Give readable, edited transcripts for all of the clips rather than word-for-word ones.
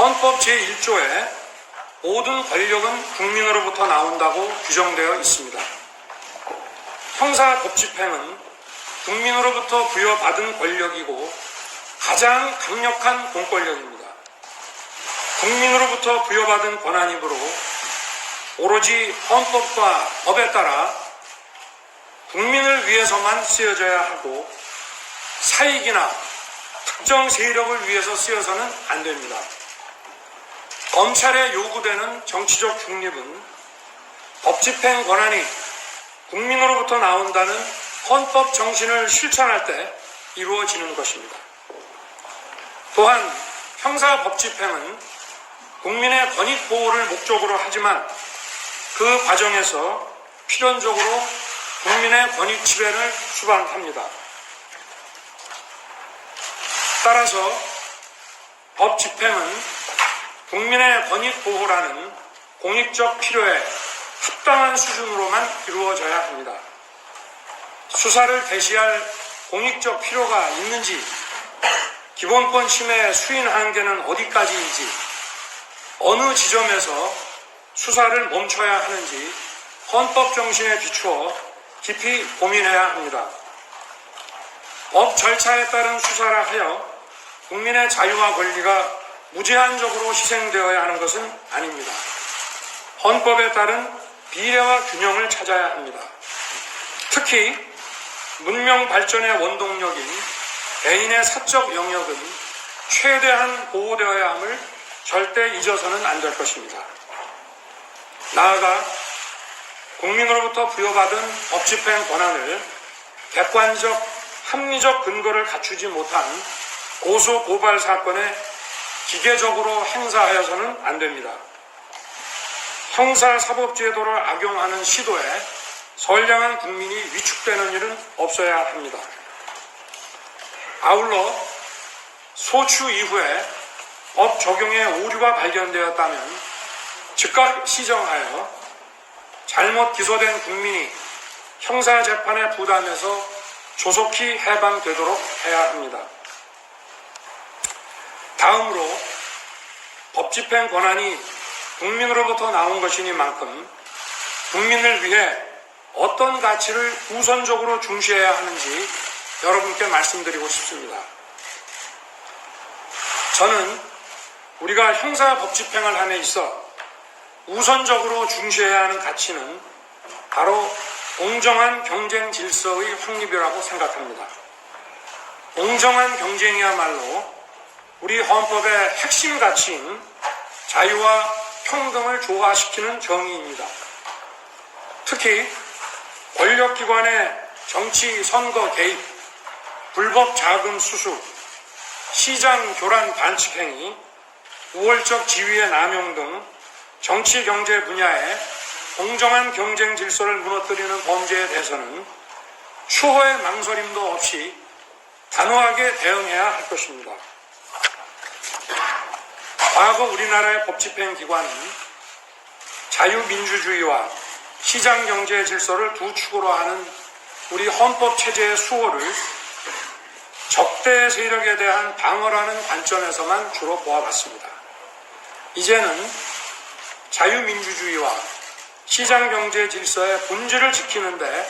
헌법 제1조에 모든 권력은 국민으로부터 나온다고 규정되어 있습니다. 형사법집행은 국민으로부터 부여받은 권력이고 가장 강력한 공권력입니다. 국민으로부터 부여받은 권한이므로 오로지 헌법과 법에 따라 국민을 위해서만 쓰여져야 하고 사익이나 특정 세력을 위해서 쓰여서는 안 됩니다. 검찰에 요구되는 정치적 중립은 법집행 권한이 국민으로부터 나온다는 헌법 정신을 실천할 때 이루어지는 것입니다. 또한 형사법집행은 국민의 권익 보호를 목적으로 하지만 그 과정에서 필연적으로 국민의 권익 침해를 수반합니다. 따라서 법집행은 국민의 권익 보호라는 공익적 필요에 합당한 수준으로만 이루어져야 합니다. 수사를 개시할 공익적 필요가 있는지, 기본권 침해의 수인 한계는 어디까지인지, 어느 지점에서 수사를 멈춰야 하는지 헌법 정신에 비추어 깊이 고민해야 합니다. 법 절차에 따른 수사라 하여 국민의 자유와 권리가 무제한적으로 희생되어야 하는 것은 아닙니다. 헌법에 따른 비례와 균형을 찾아야 합니다. 특히 문명 발전의 원동력인 개인의 사적 영역은 최대한 보호되어야 함을 절대 잊어서는 안 될 것입니다. 나아가 국민으로부터 부여받은 법집행 권한을 객관적, 합리적 근거를 갖추지 못한 고소 고발 사건에 기계적으로 행사하여서는 안 됩니다. 형사사법제도를 악용하는 시도에 선량한 국민이 위축되는 일은 없어야 합니다. 아울러 소추 이후에 법 적용에 오류가 발견되었다면 즉각 시정하여 잘못 기소된 국민이 형사재판의 부담에서 조속히 해방되도록 해야 합니다. 다음으로 법집행 권한이 국민으로부터 나온 것이니만큼 국민을 위해 어떤 가치를 우선적으로 중시해야 하는지 여러분께 말씀드리고 싶습니다. 저는 우리가 형사법집행을 함에 있어 우선적으로 중시해야 하는 가치는 바로 공정한 경쟁 질서의 확립이라고 생각합니다. 공정한 경쟁이야말로 우리 헌법의 핵심 가치인 자유와 평등을 조화시키는 정의입니다. 특히 권력기관의 정치 선거 개입, 불법 자금 수수, 시장 교란 반칙 행위, 우월적 지위의 남용 등 정치 경제 분야에 공정한 경쟁 질서를 무너뜨리는 범죄에 대해서는 추호의 망설임도 없이 단호하게 대응해야 할 것입니다. 과거 우리나라의 법집행 기관은 자유민주주의와 시장경제 질서를 두 축으로 하는 우리 헌법체제의 수호를 적대 세력에 대한 방어라는 관점에서만 주로 보아왔습니다. 이제는 자유민주주의와 시장경제 질서의 본질을 지키는데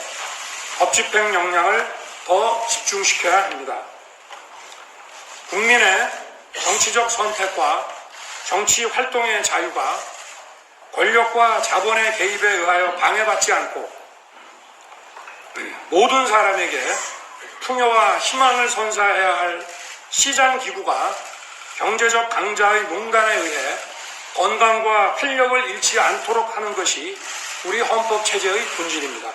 법집행 역량을 더 집중시켜야 합니다. 국민의 정치적 선택과 정치 활동의 자유가 권력과 자본의 개입에 의하여 방해받지 않고 모든 사람에게 풍요와 희망을 선사해야 할 시장기구가 경제적 강자의 농단에 의해 건강과 활력을 잃지 않도록 하는 것이 우리 헌법체제의 본질입니다.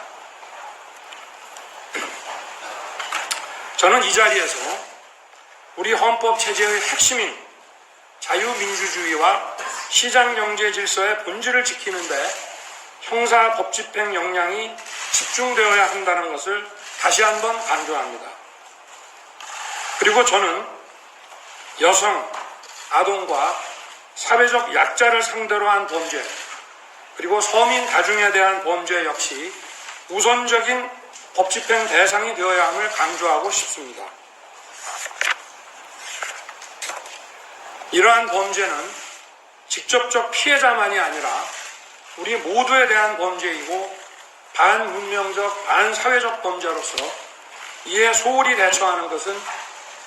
저는 이 자리에서 우리 헌법체제의 핵심인 자유민주주의와 시장경제 질서의 본질을 지키는데 형사법집행 역량이 집중되어야 한다는 것을 다시 한번 강조합니다. 그리고 저는 여성, 아동과 사회적 약자를 상대로 한 범죄, 그리고 서민 다중에 대한 범죄 역시 우선적인 법집행 대상이 되어야 함을 강조하고 싶습니다. 이러한 범죄는 직접적 피해자만이 아니라 우리 모두에 대한 범죄이고 반문명적, 반사회적 범죄로서 이에 소홀히 대처하는 것은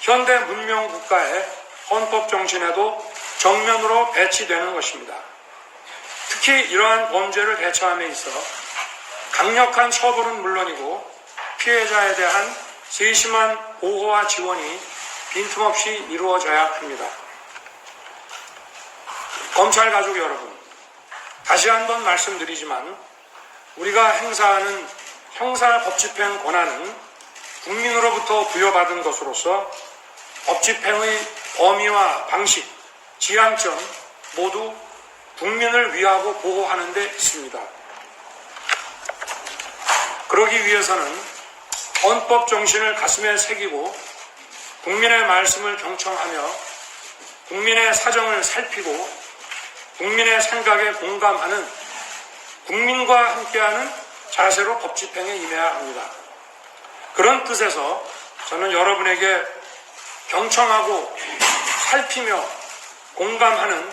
현대 문명 국가의 헌법 정신에도 정면으로 배치되는 것입니다. 특히 이러한 범죄를 대처함에 있어 강력한 처벌은 물론이고 피해자에 대한 세심한 보호와 지원이 빈틈없이 이루어져야 합니다. 검찰 가족 여러분, 다시 한번 말씀드리지만 우리가 행사하는 형사법집행 권한은 국민으로부터 부여받은 것으로서 법집행의 범위와 방식, 지향점 모두 국민을 위하고 보호하는 데 있습니다. 그러기 위해서는 헌법 정신을 가슴에 새기고 국민의 말씀을 경청하며 국민의 사정을 살피고 국민의 생각에 공감하는 국민과 함께하는 자세로 법집행에 임해야 합니다. 그런 뜻에서 저는 여러분에게 경청하고 살피며 공감하는